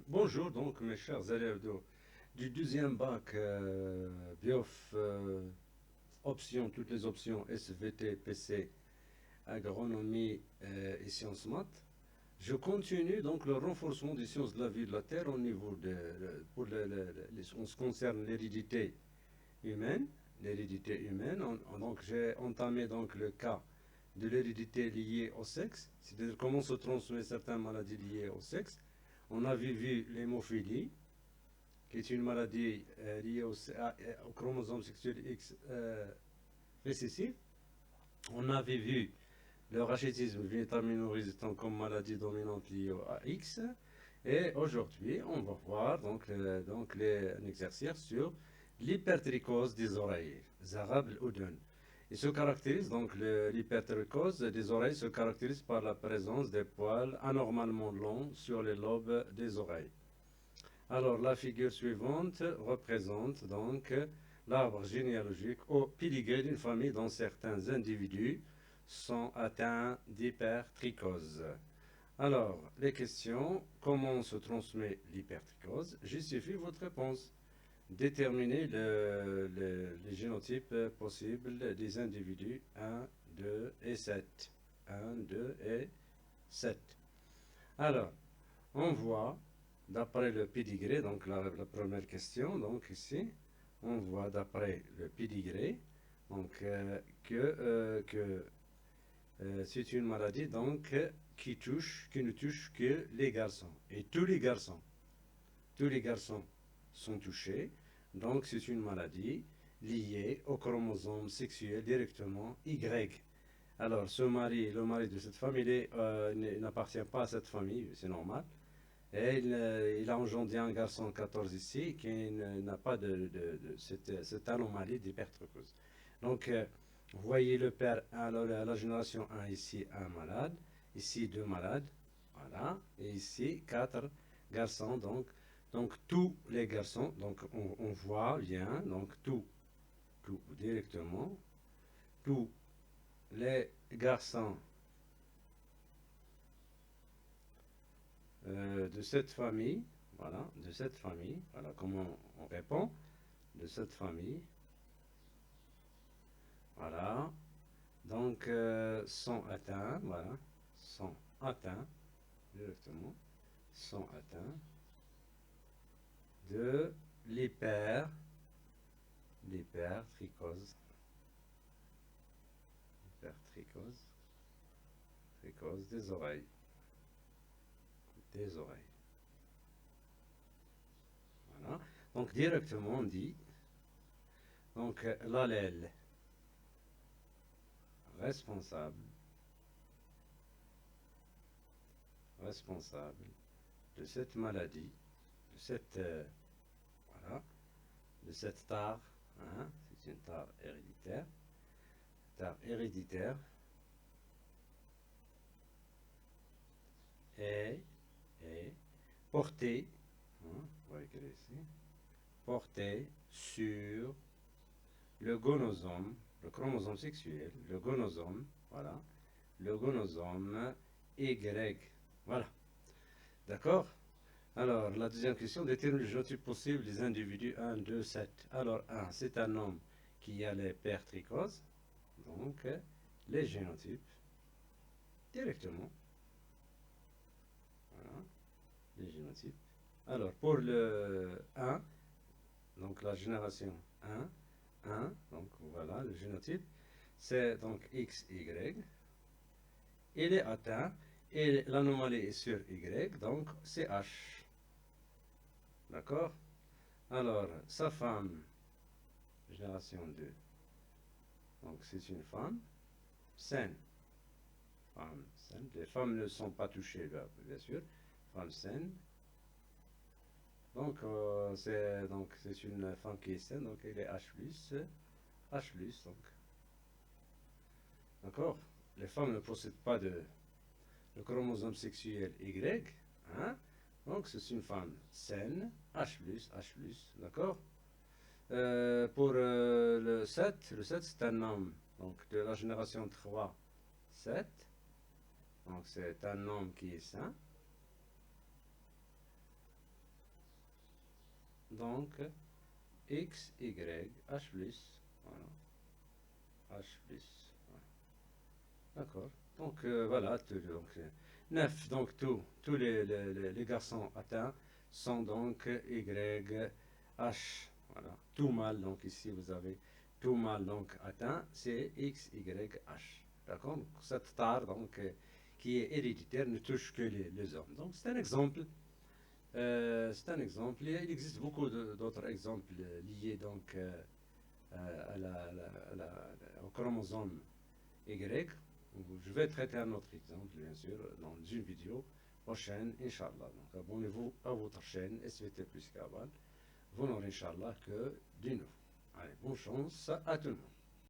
Bonjour donc mes chers élèves du deuxième bac BIOF options, toutes les options SVT, PC, agronomie et sciences maths. Je continue donc le renforcement des sciences de la vie et de la terre au niveau en ce qui concerne humaine, l'hérédité humaine. Donc j'ai entamé donc le cas de l'hérédité liée au sexe, c'est-à-dire comment se transmet certaines maladies liées au sexe. On avait vu l'hémophilie, qui est une maladie liée au chromosome sexuel X récessif. On avait vu le rachitisme vitamino-résistant comme maladie dominante liée à X. Et aujourd'hui, on va voir un exercice sur l'hypertrichose des oreilles, Zarab al-Udun. Il se caractérise donc l'hypertrichose des oreilles se caractérise par la présence des poils anormalement longs sur les lobes des oreilles. Alors la figure suivante représente donc l'arbre généalogique au pilier d'une famille dont certains individus sont atteints d'hypertrichose. Alors, les questions, comment se transmet l'hypertrichose? Justifie votre réponse. Déterminez les génotypes possibles des individus 1, 2 et 7. 1, 2 et 7. Alors, on voit, d'après le pédigré, donc la première question, donc ici, on voit d'après le pédigré, donc c'est une maladie donc qui ne touche que les garçons. Et tous les garçons sont touchés. Donc c'est une maladie liée au chromosome sexuel directement Y. Alors le mari de cette famille n'appartient pas à cette famille, c'est normal. Et il a engendré un garçon 14 ici qui n'a pas de cette anomalie d'hypertrichose. Donc vous voyez le père, la génération 1 ici, un malade, ici deux malades, voilà, et ici quatre garçons, donc tous les garçons, donc on voit bien, donc tout directement, tous les garçons de cette famille, voilà comment on répond, de cette famille, voilà, donc sont atteints, voilà, sont atteints directement, sont atteints de l'hypertrichose, trichose des oreilles, Voilà. Donc directement on dit, donc l'allèle responsable, de cette maladie, de cette voilà, de cette tare, hein, c'est une tare héréditaire, est portée, hein, on va écrire ici, portée sur le gonosome, le chromosome sexuel, le gonosome, voilà, le gonosome Y, voilà, d'accord? Alors, la deuxième question, détermine le génotype possible des individus 1, 2, 7. Alors, 1, c'est un homme qui a l'hypertrichose, donc les génotypes, directement, voilà, les génotypes. Alors, pour le 1, donc la génération 1, donc voilà, le génotype, c'est donc XY, il est atteint, et l'anomalie est sur Y, donc c'est H. D'accord? Alors, sa femme, génération 2, donc c'est une femme saine. Les femmes ne sont pas touchées, bien sûr. Femme saine. Donc, c'est une femme qui est saine, donc elle est H+, donc. D'accord? Les femmes ne possèdent pas le chromosome sexuel Y, hein? Donc c'est une femme saine, H+, d'accord? Pour le 7 c'est un homme, donc de la génération 3, 7, donc c'est un homme qui est sain, donc X, Y, H plus, voilà, H plus, voilà. D'accord. Donc voilà, donc, 9, donc tous les garçons atteints sont donc Y, H, voilà. Tout mâle, donc ici vous avez tout mâle donc atteint, c'est X, Y, H. D'accord. Cette tare donc qui est héréditaire ne touche que les hommes. Donc c'est un exemple. C'est un exemple. Il existe beaucoup d'autres exemples liés donc au chromosome Y. Je vais traiter un autre exemple, bien sûr, dans une vidéo prochaine, Inch'Allah. Donc abonnez-vous à votre chaîne SVT plus Kabbal. Vous n'aurez Inch'Allah que du nouveau. Allez, bonne chance à tout le monde.